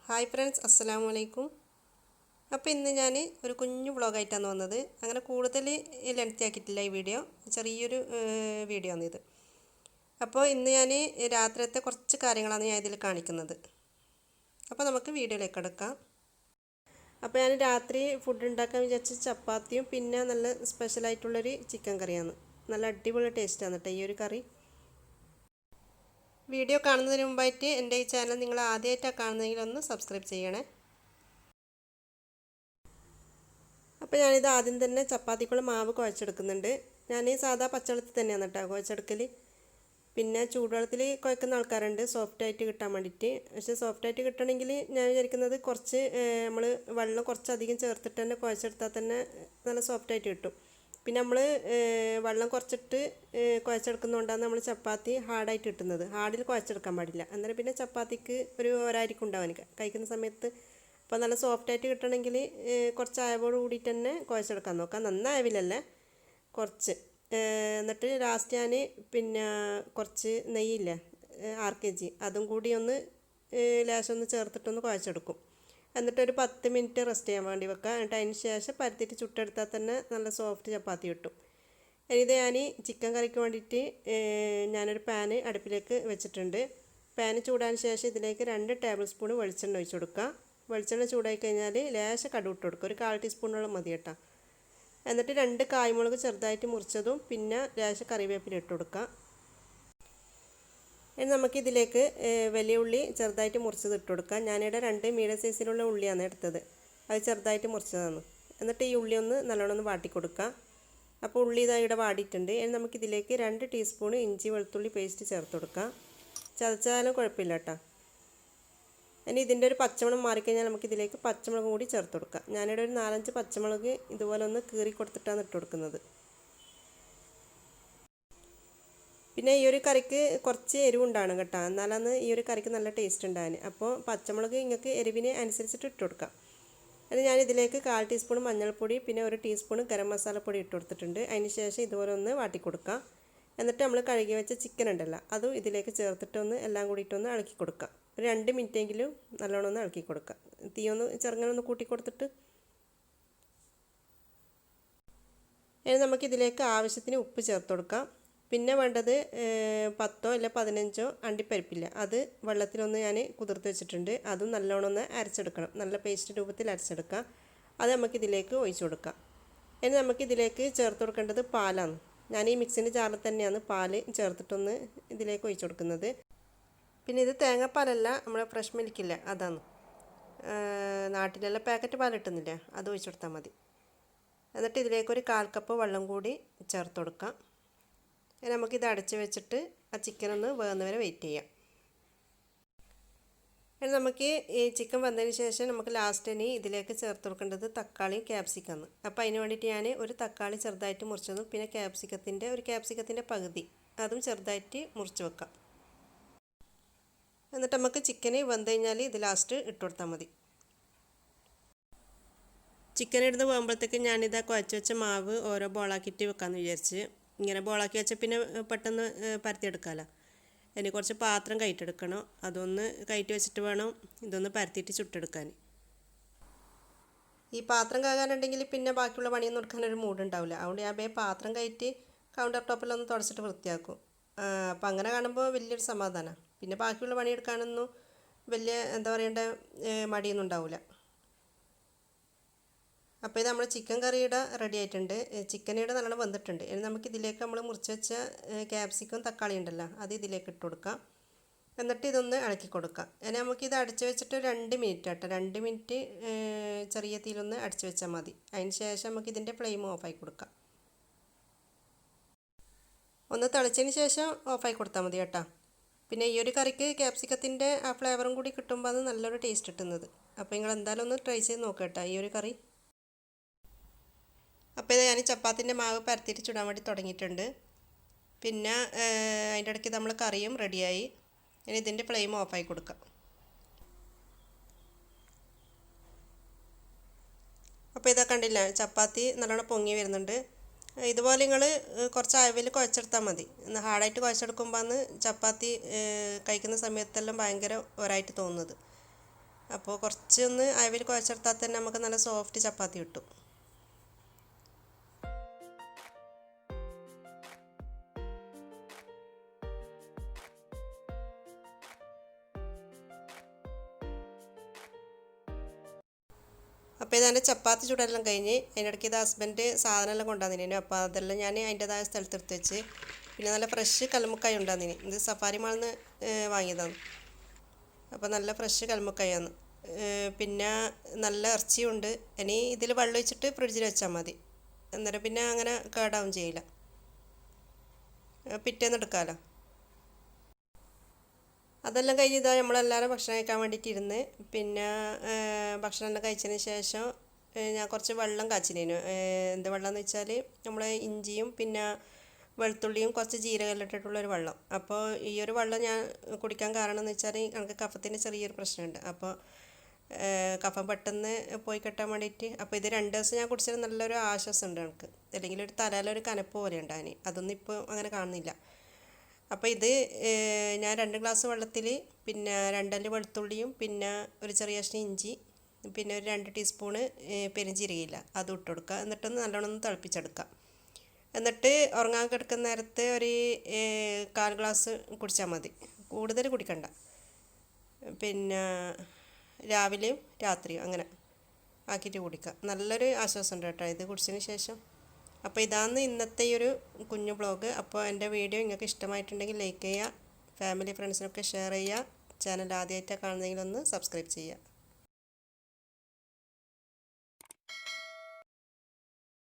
Hi friends, അസ്സലാമു അലൈക്കും. അപ്പോൾ ഇന്ന് ഞാൻ ഒരു കുഞ്ഞു വ്ളോഗായിട്ടാണ് വന്നത്. അങ്ങനെ കൂടുതൽ ലെങ്തി ആക്കിയിട്ടില്ല ഈ വീഡിയോ, ചെറിയൊരു വീഡിയോ ആണ് ഇത്. അപ്പോൾ ഇന്ന് ഞാൻ രാത്രിയത്തെ കുറച്ച് കാര്യങ്ങളാണ് ഞാൻ ഇതിൽ കാണിക്കുന്നത്. അപ്പോൾ നമുക്ക് വീഡിയോയിലേക്ക് എടുക്കാം. അപ്പോൾ ഞാൻ രാത്രി ഫുഡ് ഉണ്ടാക്കാൻ വിചാരിച്ച ചപ്പാത്തിയും പിന്നെ നല്ല സ്പെഷ്യലായിട്ടുള്ളൊരു ചിക്കൻ കറിയാണ്. നല്ല അടിപൊളി ടേസ്റ്റാണ് കേട്ടോ ഈ ഒരു കറി. വീഡിയോ കാണുന്നതിന് മുമ്പായിട്ട് എൻ്റെ ഈ ചാനൽ നിങ്ങൾ ആദ്യമായിട്ടാണ് കാണുന്നതെങ്കിൽ ഒന്ന് സബ്സ്ക്രൈബ് ചെയ്യണേ. അപ്പോൾ ഞാനിത് ആദ്യം തന്നെ ചപ്പാത്തിക്കുള്ള മാവ് കുഴച്ചെടുക്കുന്നുണ്ട്. ഞാൻ സാധാ പച്ചവെള്ളത്തിൽ തന്നെയാണ് കേട്ടോ കുഴച്ചെടുക്കൽ. പിന്നെ ചൂടുവെള്ളത്തിൽ കുഴക്കുന്ന ആൾക്കാരുണ്ട് സോഫ്റ്റായിട്ട് കിട്ടാൻ വേണ്ടിയിട്ട്. പക്ഷേ സോഫ്റ്റായിട്ട് കിട്ടണമെങ്കിൽ ഞാൻ വിചാരിക്കുന്നത് കുറച്ച് നമ്മൾ വെള്ളം കുറച്ചധികം ചേർത്തിട്ട് തന്നെ കുഴച്ചെടുത്താൽ തന്നെ നല്ല സോഫ്റ്റായിട്ട് കിട്ടും. പിന്നെ നമ്മൾ വെള്ളം കുറച്ചിട്ട് കുഴച്ചെടുക്കുന്നതുകൊണ്ടാണ് നമ്മൾ ചപ്പാത്തി ഹാർഡായിട്ട് കിട്ടുന്നത്. ഹാർഡിൽ കുഴച്ചെടുക്കാൻ പാടില്ല, അന്നേരം പിന്നെ ചപ്പാത്തിക്ക് ഒരു ഒരായിരിക്കും ഉണ്ടാവാൻ കഴിക്കുന്ന സമയത്ത്. അപ്പോൾ നല്ല സോഫ്റ്റായിട്ട് കിട്ടണമെങ്കിൽ കുറച്ച് അയവോട് കൂടിയിട്ട് തന്നെ കുഴച്ചെടുക്കാൻ നോക്കാം. നന്നായവിലല്ലേ, കുറച്ച്. എന്നിട്ട് ലാസ്റ്റ് ഞാൻ പിന്നെ കുറച്ച് നെയ്യില്ലേ, 6 kg അതും കൂടി ഒന്ന് ലേശം ഒന്ന് ചേർത്തിട്ടൊന്ന് കുഴച്ചെടുക്കും. എന്നിട്ടൊരു 10 മിനിറ്റ് റെസ്റ്റ് ചെയ്യാൻ വേണ്ടി വെക്കുക. എന്നിട്ട് അതിന് ശേഷം പരത്തിയിട്ട് ചുട്ടെടുത്താൽ തന്നെ നല്ല സോഫ്റ്റ് ചപ്പാത്തി കിട്ടും. ഇത് ഞാൻ ചിക്കൻ കറിക്ക് വേണ്ടിയിട്ട് ഞാനൊരു പാന് അടുപ്പിലേക്ക് വെച്ചിട്ടുണ്ട്. പാന് ചൂടാൻ ശേഷം ഇതിലേക്ക് 2 ടേബിൾ സ്പൂൺ വെളിച്ചെണ്ണ ഒഴിച്ച് കൊടുക്കുക. വെളിച്ചെണ്ണ ചൂടായി കഴിഞ്ഞാൽ ലേശം കടുക് ഇട്ട് കൊടുക്കുക, ഒരു 1/4 ടീസ്പൂണോളം മതി കേട്ടോ. എന്നിട്ട് 2 കായ്മുളക് ചെറുതായിട്ട് മുറിച്ചതും പിന്നെ ലേശം കറിവേപ്പില ഇട്ട് കൊടുക്കുക. ഇനി നമുക്കിതിലേക്ക് വലിയ ഉള്ളി ചെറുതായിട്ട് മുറിച്ചത് ഇട്ട് കൊടുക്കാം. ഞാനിവിടെ 2 മീഡിയം സൈസിലുള്ള ഉള്ളിയാണ് എടുത്തത്, അത് ചെറുതായിട്ട് മുറിച്ചതാണ്. എന്നിട്ട് ഈ ഉള്ളി ഒന്ന് നല്ലോണം ഒന്ന് വാട്ടി കൊടുക്കുക. അപ്പോൾ ഉള്ളി ഇതാ ഇവിടെ വാടിയിട്ടുണ്ട്. ഇനി നമുക്കിതിലേക്ക് 2 ടീസ്പൂൺ ഇഞ്ചി വെളുത്തുള്ളി പേസ്റ്റ് ചേർത്ത് കൊടുക്കാം. ചതച്ചാലും കുഴപ്പമില്ല കേട്ടോ. ഇനി ഇതിൻ്റെ ഒരു പച്ചമുളക് മാറിക്കഴിഞ്ഞാൽ നമുക്കിതിലേക്ക് പച്ചമുളക് കൂടി ചേർത്ത് കൊടുക്കാം. ഞാനിവിടെ ഒരു 4-5 പച്ചമുളക് ഇതുപോലെ ഒന്ന് കീറി കൊടുത്തിട്ടാണ് ഇട്ട് കൊടുക്കുന്നത്. പിന്നെ ഈ ഒരു കറിക്ക് കുറച്ച് എരിവുണ്ടാണ് കേട്ടോ, എന്നാലാണ് ഈ ഒരു കറിക്ക് നല്ല ടേസ്റ്റ് ഉണ്ടാകാൻ. അപ്പോൾ പച്ചമുളക് നിങ്ങൾക്ക് എരിവിന് അനുസരിച്ചിട്ട് ഇട്ട് കൊടുക്കാം. അത് ഞാനിതിലേക്ക് 1/4 ടീസ്പൂൺ മഞ്ഞൾപ്പൊടി പിന്നെ 1 ടീസ്പൂൺ ഗരം മസാലപ്പൊടി ഇട്ട് കൊടുത്തിട്ടുണ്ട്. അതിന് ശേഷം ഇതുപോലെ ഒന്ന് വാട്ടി കൊടുക്കാം. എന്നിട്ട് നമ്മൾ കഴുകി വെച്ച ചിക്കൻ ഉണ്ടല്ലോ അതും ഇതിലേക്ക് ചേർത്തിട്ടൊന്ന് എല്ലാം കൂടിയിട്ടൊന്ന് ഇളക്കി കൊടുക്കാം. ഒരു 2 മിനിറ്റെങ്കിലും നല്ലോണം ഒന്ന് ഇളക്കി കൊടുക്കാം. തീയൊന്ന് ചെറുങ്ങനെ കൂട്ടി കൊടുത്തിട്ട് ഇനി നമുക്കിതിലേക്ക് ആവശ്യത്തിന് ഉപ്പ് ചേർത്ത് കൊടുക്കാം. പിന്നെ വേണ്ടത് 10 അല്ല 15 അണ്ടിപ്പരിപ്പില്ല, അത് വെള്ളത്തിലൊന്ന് ഞാൻ കുതിർത്ത് വെച്ചിട്ടുണ്ട്. അതും നല്ലോണം ഒന്ന് അരച്ചെടുക്കണം, നല്ല പേസ്റ്റ് രൂപത്തിൽ അരച്ചെടുക്കാം. അത് നമുക്കിതിലേക്ക് ഒഴിച്ചു കൊടുക്കാം. ഇനി നമുക്കിതിലേക്ക് ചേർത്ത് കൊടുക്കേണ്ടത് പാലാണ്. ഞാൻ ഈ മിക്സിൻ്റെ ജാറിൽ തന്നെയാണ് പാല് ചേർത്തിട്ടൊന്ന് ഇതിലേക്ക് ഒഴിച്ചു കൊടുക്കുന്നത്. പിന്നെ ഇത് തേങ്ങാപ്പാലല്ല, നമ്മുടെ ഫ്രഷ് മിൽക്കില്ല, അതാണ്. നാട്ടിലെല്ലാം പാക്കറ്റ് പാൽ കിട്ടുന്നില്ല, അത് ഒഴിച്ചു കൊടുത്താൽ മതി. എന്നിട്ട് ഇതിലേക്കൊരു 1/4 കപ്പ് വെള്ളം കൂടി ചേർത്ത് കൊടുക്കാം. നമുക്കിത് അടച്ച് വെച്ചിട്ട് ആ ചിക്കനൊന്ന് വേകുന്നവരെ വെയിറ്റ് ചെയ്യാം. ഇനി നമുക്ക് ഈ ചിക്കൻ വന്നതിന് ശേഷം നമുക്ക് ലാസ്റ്റ് ഇനി ഇതിലേക്ക് ചേർത്ത് കൊടുക്കേണ്ടത് തക്കാളി ക്യാപ്സിക്കമാണ്. അപ്പോൾ അതിന് വേണ്ടിയിട്ട് ഞാൻ ഒരു തക്കാളി ചെറുതായിട്ട് മുറിച്ചതും പിന്നെ ക്യാപ്സിക്കത്തിൻ്റെ പകുതി അതും ചെറുതായിട്ട് മുറിച്ച് വെക്കാം. എന്നിട്ട് നമുക്ക് ചിക്കന് വെന്ത് കഴിഞ്ഞാൽ ഇത് ലാസ്റ്റ് ഇട്ട് കൊടുത്താൽ മതി. ചിക്കൻ ഇടുന്ന് പോകുമ്പോഴത്തേക്ക് ഞാനിതാ കുഴച്ച് വെച്ച മാവ് ഓരോ ബോളാക്കിയിട്ട് വെക്കാമെന്ന് വിചാരിച്ച്. ഇങ്ങനെ ബോളാക്കി വെച്ചാൽ പിന്നെ പെട്ടെന്ന് പരത്തിയെടുക്കാമല്ലോ. ഇനി കുറച്ച് പാത്രം കയറ്റെടുക്കണം, അതൊന്ന് കയറ്റി വെച്ചിട്ട് വേണം ഇതൊന്ന് പരത്തിയിട്ട് ചുട്ടെടുക്കാൻ. ഈ പാത്രം കഴുകാനുണ്ടെങ്കിൽ പിന്നെ ബാക്കിയുള്ള പണിയൊന്നും എടുക്കാനൊരു മൂടുണ്ടാവില്ല. അതുകൊണ്ട് ഞാൻ പാത്രം കയറ്റി കൗണ്ടർ ടോപ്പിലൊന്ന് തുടച്ചിട്ട് വൃത്തിയാക്കും. അപ്പോൾ അങ്ങനെ കാണുമ്പോൾ വലിയൊരു സമാധാനമാണ്. പിന്നെ ബാക്കിയുള്ള പണിയെടുക്കാനൊന്നും വലിയ എന്താ പറയേണ്ട മടിയൊന്നും ഉണ്ടാവില്ല. അപ്പോൾ ഇത് നമ്മൾ ചിക്കൻ കറിയുടെ റെഡി ആയിട്ടുണ്ട്. ചിക്കനിയുടെ നല്ലോണം വെന്തിട്ടുണ്ട്. ഇനി നമുക്കിതിലേക്ക് നമ്മൾ മുറിച്ച് വെച്ച ക്യാപ്സിക്കും തക്കാളി ഉണ്ടല്ലോ അത് ഇതിലേക്ക് ഇട്ട് കൊടുക്കാം. എന്നിട്ട് ഇതൊന്ന് ഇളക്കി കൊടുക്കാം. ഇനി നമുക്കിത് അടച്ച് വെച്ചിട്ട് 2 മിനിറ്റ് കേട്ടോ, 2 മിനിറ്റ് ചെറിയ തീയിലൊന്ന് അടച്ച് വെച്ചാൽ മതി. അതിന് ശേഷം നമുക്കിതിൻ്റെ ഫ്ലെയിം ഓഫായി കൊടുക്കാം. ഒന്ന് തിളച്ചതിന് ശേഷം ഓഫായി കൊടുത്താൽ മതി കേട്ടോ. പിന്നെ ഈ ഒരു കറിക്ക് ക്യാപ്സിക്കത്തിൻ്റെ ആ ഫ്ലേവറും കൂടി കിട്ടുമ്പോൾ അത് നല്ലൊരു ടേസ്റ്റ് കിട്ടുന്നത്. അപ്പോൾ നിങ്ങൾ എന്തായാലും ഒന്ന് ട്രൈ ചെയ്ത് നോക്കുക കേട്ടോ ഈ ഒരു കറി. അപ്പോൾ ഇത് ഞാൻ ചപ്പാത്തിൻ്റെ മാവ് പരത്തിയിട്ട് ചുടാൻ വേണ്ടി തുടങ്ങിയിട്ടുണ്ട്. പിന്നെ അതിൻ്റെ ഇടയ്ക്ക് നമ്മൾ കറിയും റെഡിയായി. ഇനി ഇതിൻ്റെ ഫ്ലെയിം ഓഫായി കൊടുക്കാം. അപ്പോൾ ഇതൊക്കെ കണ്ടില്ല, ചപ്പാത്തി നല്ലോണം പൊങ്ങി വരുന്നുണ്ട്. ഇതുപോലെ നിങ്ങൾ കുറച്ച് അയവിൽ കുഴച്ചെടുത്താൽ മതി. ഹാർഡായിട്ട് കുഴച്ചെടുക്കുമ്പോൾ ചപ്പാത്തി കഴിക്കുന്ന സമയത്തെല്ലാം ഭയങ്കര ഒരായിട്ട് തോന്നുന്നത്. അപ്പോൾ കുറച്ചൊന്ന് അയവിൽ കുഴച്ചെടുത്താൽ തന്നെ നമുക്ക് നല്ല സോഫ്റ്റ് ചപ്പാത്തി കിട്ടും. അപ്പോൾ ഇതെൻ്റെ ചപ്പാത്തി ചുടെല്ലാം കഴിഞ്ഞ് അതിനിടയ്ക്ക് ഇത് ഹസ്ബൻഡ് സാധനമെല്ലാം കൊണ്ടുവന്നിരുന്നു. അപ്പോൾ അതെല്ലാം ഞാൻ അതിൻ്റെതായ സ്ഥലത്തെടുത്ത് വെച്ച്. പിന്നെ നല്ല ഫ്രഷ് കല്ലുമ്മക്കായ ഉണ്ടാകുന്നിന്. ഇത് സഫാരി മാളിൽ നിന്ന് വാങ്ങിയതാണ്. അപ്പോൾ നല്ല ഫ്രഷ് കല്ലുമ്മക്കായാണ്. പിന്നെ നല്ല ഇറച്ചിയുണ്ട്. ഇനി ഇതിൽ വെള്ളം ഒഴിച്ചിട്ട് ഫ്രിഡ്ജിൽ വെച്ചാൽ മതി. അന്നേരം പിന്നെ അങ്ങനെ കേടാവും ചെയ്യില്ല, പിറ്റേന്ന് എടുക്കാമല്ലോ. അതെല്ലാം കഴിഞ്ഞ് ഇതാ നമ്മളെല്ലാവരും ഭക്ഷണം കഴിക്കാൻ വേണ്ടിയിട്ട് ഇരുന്ന്. പിന്നെ ഭക്ഷണം എല്ലാം കഴിച്ചതിന് ശേഷം ഞാൻ കുറച്ച് വെള്ളം കാച്ചിനു. എന്ത് വെള്ളം എന്ന് വെച്ചാൽ നമ്മൾ ഇഞ്ചിയും പിന്നെ വെളുത്തുള്ളിയും കുറച്ച് ജീരകം ഇട്ടിട്ടുള്ളൊരു വെള്ളം. അപ്പോൾ ഈ ഒരു വെള്ളം ഞാൻ കുടിക്കാൻ കാരണം എന്ന് വെച്ചാൽ എനിക്ക് കഫത്തിന് ചെറിയൊരു പ്രശ്നമുണ്ട്. അപ്പോൾ കഫം പെട്ടെന്ന് പോയി കിട്ടാൻ വേണ്ടിയിട്ട്. അപ്പോൾ ഇത് 2 ദിവസം ഞാൻ കുടിച്ചാൽ നല്ലൊരു ആശ്വാസമുണ്ട് എനിക്ക്. അല്ലെങ്കിൽ ഒരു തലയിലൊരു കനപ്പ് പോലെ ഉണ്ടാകും. അതൊന്നും ഇപ്പോൾ അങ്ങനെ കാണുന്നില്ല. അപ്പോൾ ഇത് ഞാൻ 2 ഗ്ലാസ് വെള്ളത്തിൽ പിന്നെ 2 അല്ലി വെളുത്തുള്ളിയും പിന്നെ ഒരു ചെറിയ കഷ്ണം ഇഞ്ചി പിന്നെ ഒരു 2 ടീസ്പൂണ് പെരുംജീരകയില്ല അത് ഇട്ട് കൊടുക്കുക. എന്നിട്ടൊന്ന് നല്ലോണം ഒന്ന് തിളപ്പിച്ചെടുക്കുക. എന്നിട്ട് ഉറങ്ങാൻ കിടക്കുന്ന നേരത്ത് ഒരു 1/4 ഗ്ലാസ് കുടിച്ചാൽ മതി, കൂടുതൽ കുടിക്കണ്ട. പിന്നെ രാവിലെയും രാത്രിയും അങ്ങനെ ആക്കിയിട്ട് കുടിക്കുക. നല്ലൊരു ആശ്വാസമുണ്ട് കേട്ടോ ഇത് കുടിച്ചതിന് ശേഷം. അപ്പോൾ ഇതാണ് ഇന്നത്തെ ഈ ഒരു കുഞ്ഞു വ്ളോഗ്. അപ്പോൾ എൻ്റെ വീഡിയോ നിങ്ങൾക്ക് ഇഷ്ടമായിട്ടുണ്ടെങ്കിൽ ലൈക്ക് ചെയ്യുക, ഫാമിലി ഫ്രണ്ട്സിനൊക്കെ ഷെയർ ചെയ്യുക. ചാനൽ ആദ്യമായിട്ടാണ് കാണുന്നതെങ്കിൽ ഒന്ന് സബ്സ്ക്രൈബ് ചെയ്യുക.